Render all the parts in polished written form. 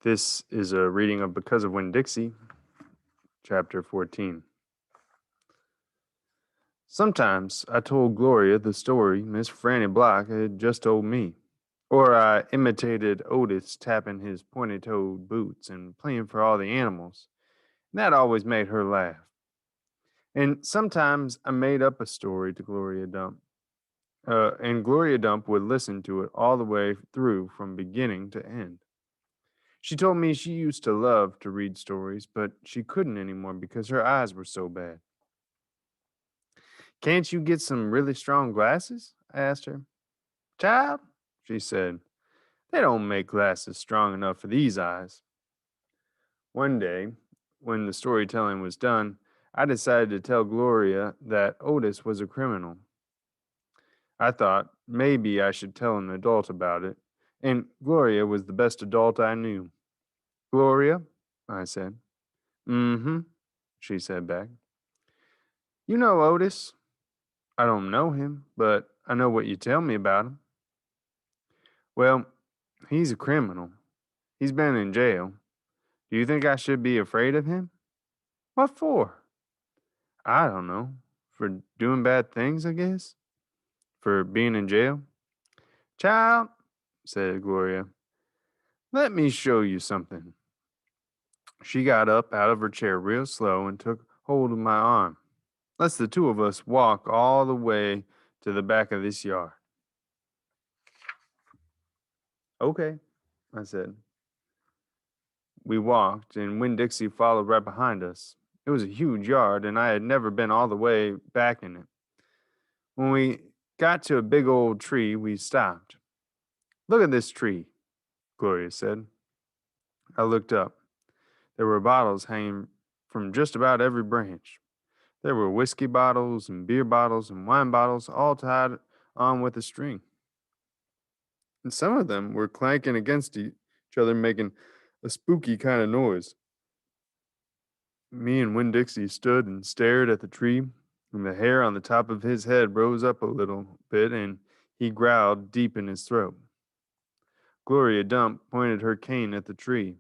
This is a reading of Because of Winn, Dixie, chapter 14. Sometimes I told Gloria the story Miss Franny Block had just told me, or I imitated Otis tapping his pointy-toed boots and playing for all the animals. And that always made her laugh. And sometimes I made up a story to Gloria Dump, and Gloria Dump would listen to it all the way through from beginning to end. She told me she used to love to read stories, but she couldn't anymore because her eyes were so bad. Can't you get some really strong glasses? I asked her. Child, she said, they don't make glasses strong enough for these eyes. One day, when the storytelling was done, I decided to tell Gloria that Otis was a criminal. I thought maybe I should tell an adult about it, and Gloria was the best adult I knew. Gloria, I said. Mm-hmm, she said back. You know Otis. I don't know him, but I know what you tell me about him. Well, he's a criminal. He's been in jail. Do you think I should be afraid of him? What for? I don't know. For doing bad things, I guess? For being in jail? Child, said Gloria, let me show you something. She got up out of her chair real slow and took hold of my arm. Let's the two of us walk all the way to the back of this yard. Okay, I said. We walked, and Winn Dixie followed right behind us. It was a huge yard, and I had never been all the way back in it. When we got to a big old tree, we stopped. Look at this tree, Gloria said. I looked up. There were bottles hanging from just about every branch. There were whiskey bottles and beer bottles and wine bottles all tied on with a string. And some of them were clanking against each other, making a spooky kind of noise. Me and Winn Dixie stood and stared at the tree, and the hair on the top of his head rose up a little bit, and he growled deep in his throat. Gloria Dump pointed her cane at the tree.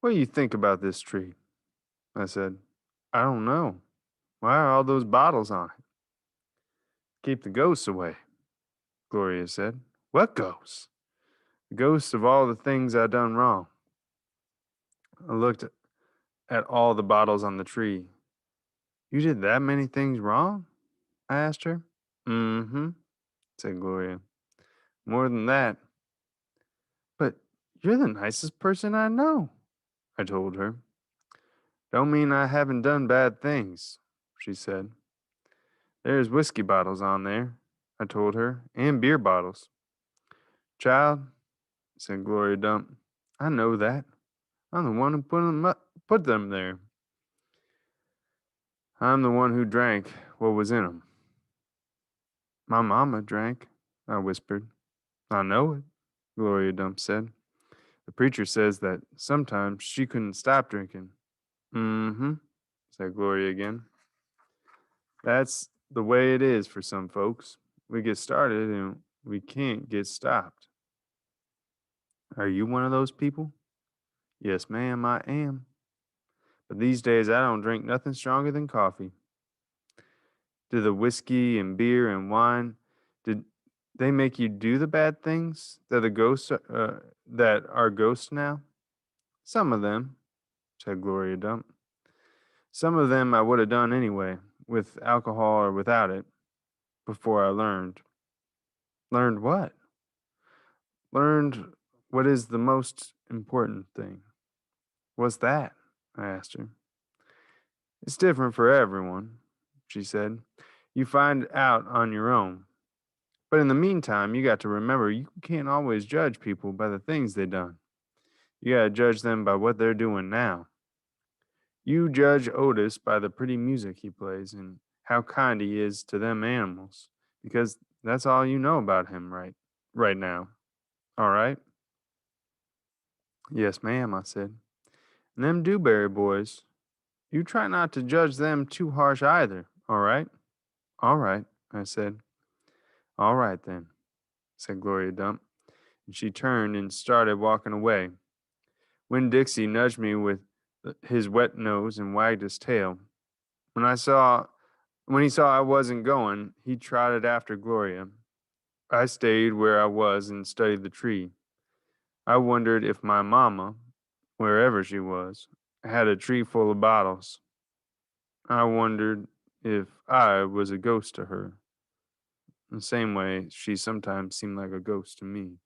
What do you think about this tree? I said. I don't know. Why are all those bottles on it? Keep the ghosts away, Gloria said. What ghosts? The ghosts of all the things I done wrong. I looked at all the bottles on the tree. You did that many things wrong? I asked her. Mm-hmm, said Gloria. More than that. But you're the nicest person I know, I told her. Don't mean I haven't done bad things, she said. There's whiskey bottles on there, I told her, and beer bottles. Child, said Gloria Dump, I know that. I'm the one who put them there. I'm the one who drank what was in 'em. My mama drank, I whispered. I know it, Gloria Dump said. The preacher says that sometimes she couldn't stop drinking. Mm-hmm, said Gloria again. That's the way it is for some folks. We get started and we can't get stopped. Are you one of those people? Yes, ma'am, I am. But these days I don't drink nothing stronger than coffee. Do the whiskey and beer and wine, did they make you do the bad things that that are ghosts now? Some of them, said Gloria Dump. Some of them I would have done anyway, with alcohol or without it, before I learned. Learned what? Learned what is the most important thing. What's that? I asked her. It's different for everyone, she said. You find out on your own. But in the meantime, you got to remember you can't always judge people by the things they done. You got to judge them by what they're doing now. You judge Otis by the pretty music he plays and how kind he is to them animals, because that's all you know about him right now. All right? Yes, ma'am, I said. And them Dewberry boys, you try not to judge them too harsh either, all right? All right, I said. All right then, said Gloria Dump. and she turned and started walking away. When Dixie nudged me with his wet nose and wagged his tail. When I saw when he saw I wasn't going, he trotted after Gloria. I stayed where I was and studied the tree. I wondered if my mama, wherever she was, had a tree full of bottles. I wondered if I was a ghost to her, the same way she sometimes seemed like a ghost to me.